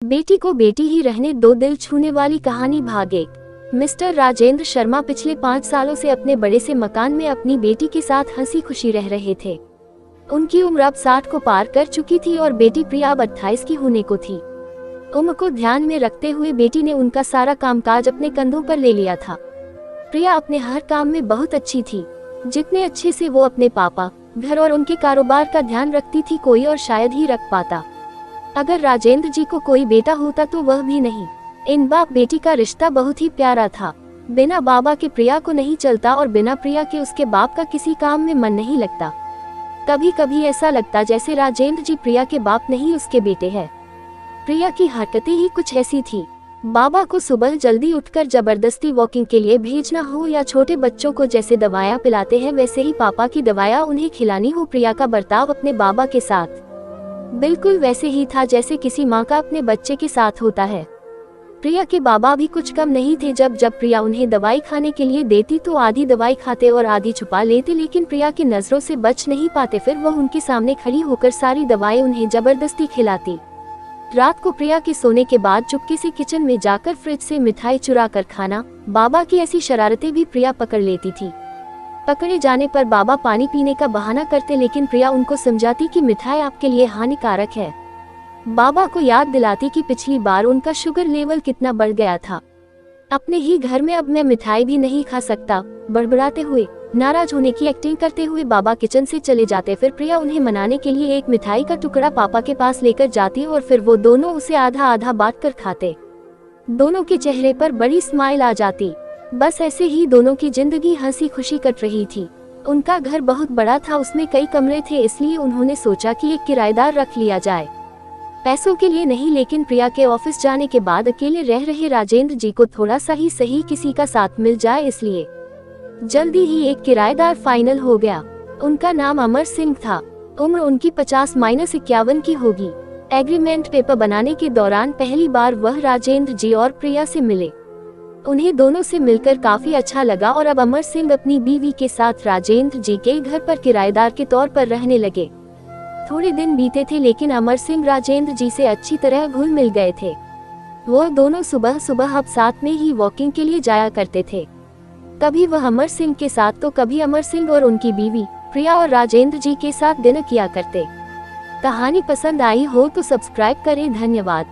बेटी को बेटी ही रहने दो, दिल छूने वाली कहानी भाग 1। मिस्टर राजेंद्र शर्मा पिछले 5 सालों से अपने बड़े से मकान में अपनी बेटी के साथ हंसी खुशी रह रहे थे। उनकी उम्र अब 60 को पार कर चुकी थी और बेटी प्रिया अब 28 की होने को थी। उम्र को ध्यान में रखते हुए बेटी ने उनका सारा कामकाज अपने कंधों पर ले लिया था। प्रिया अपने हर काम में बहुत अच्छी थी, जितने अच्छे से वो अपने पापा, घर और उनके कारोबार का ध्यान रखती थी कोई और शायद ही रख पाता। अगर राजेंद्र जी को कोई बेटा होता तो वह भी नहीं। इन बाप बेटी का रिश्ता बहुत ही प्यारा था। बिना बाबा के प्रिया को नहीं चलता और बिना प्रिया के उसके बाप का किसी काम में मन नहीं लगता। कभी कभी ऐसा लगता जैसे राजेंद्र जी प्रिया के बाप नहीं उसके बेटे हैं। प्रिया की हरकतें ही कुछ ऐसी थी। बाबा को सुबह जल्दी उठकर जबरदस्ती वॉकिंग के लिए भेजना हो या छोटे बच्चों को जैसे दवाइयाँ पिलाते हैं वैसे ही पापा की दवाइयाँ उन्हें खिलानी हो। प्रिया का बर्ताव अपने बाबा के साथ बिल्कुल वैसे ही था जैसे किसी माँ का अपने बच्चे के साथ होता है। प्रिया के बाबा भी कुछ कम नहीं थे। जब प्रिया उन्हें दवाई खाने के लिए देती तो आधी दवाई खाते और आधी छुपा लेते, लेकिन प्रिया की नजरों से बच नहीं पाते। फिर वह उनके सामने खड़ी होकर सारी दवाई उन्हें जबरदस्ती खिलाती। रात को प्रिया के सोने के बाद चुपके से किचन में जाकर फ्रिज से मिठाई चुरा कर खाना। बाबा की ऐसी शरारतें भी प्रिया पकड़ लेती थी। पकड़े जाने पर बाबा पानी पीने का बहाना करते, लेकिन प्रिया उनको समझाती कि मिठाई आपके लिए हानिकारक है। बाबा को याद दिलाती कि पिछली बार उनका शुगर लेवल कितना बढ़ गया था। अपने ही घर में अब मैं मिठाई भी नहीं खा सकता। बड़बड़ाते हुए, नाराज होने की एक्टिंग करते हुए बाबा किचन से चले जाते। फिर प्रिया उन्हें मनाने के लिए एक मिठाई का टुकड़ा पापा के पास लेकर जाती और फिर वो दोनों उसे आधा आधा बांट कर खाते। दोनों के चेहरे पर बड़ी स्माइल आ जाती। बस ऐसे ही दोनों की जिंदगी हंसी खुशी कट रही थी। उनका घर बहुत बड़ा था, उसमें कई कमरे थे, इसलिए उन्होंने सोचा कि एक किराएदार रख लिया जाए। पैसों के लिए नहीं, लेकिन प्रिया के ऑफिस जाने के बाद अकेले रह रहे राजेंद्र जी को थोड़ा सा ही सही किसी का साथ मिल जाए, इसलिए जल्दी ही एक किराएदार फाइनल हो गया। उनका नाम अमर सिंह था। उम्र उनकी 50-51 की होगी। एग्रीमेंट पेपर बनाने के दौरान पहली बार वह राजेंद्र जी और प्रिया से मिले। उन्हें दोनों से मिलकर काफी अच्छा लगा और अब अमर सिंह अपनी बीवी के साथ राजेंद्र जी के घर पर किराएदार के तौर पर रहने लगे। थोड़े दिन बीते थे, लेकिन अमर सिंह राजेंद्र जी से अच्छी तरह घुल मिल गए थे। वो दोनों सुबह सुबह अब साथ में ही वॉकिंग के लिए जाया करते थे। कभी वह अमर सिंह के साथ तो कभी अमर सिंह और उनकी बीवी प्रिया और राजेंद्र जी के साथ डिनर किया करते। कहानी पसंद आई हो तो सब्सक्राइब करें। धन्यवाद।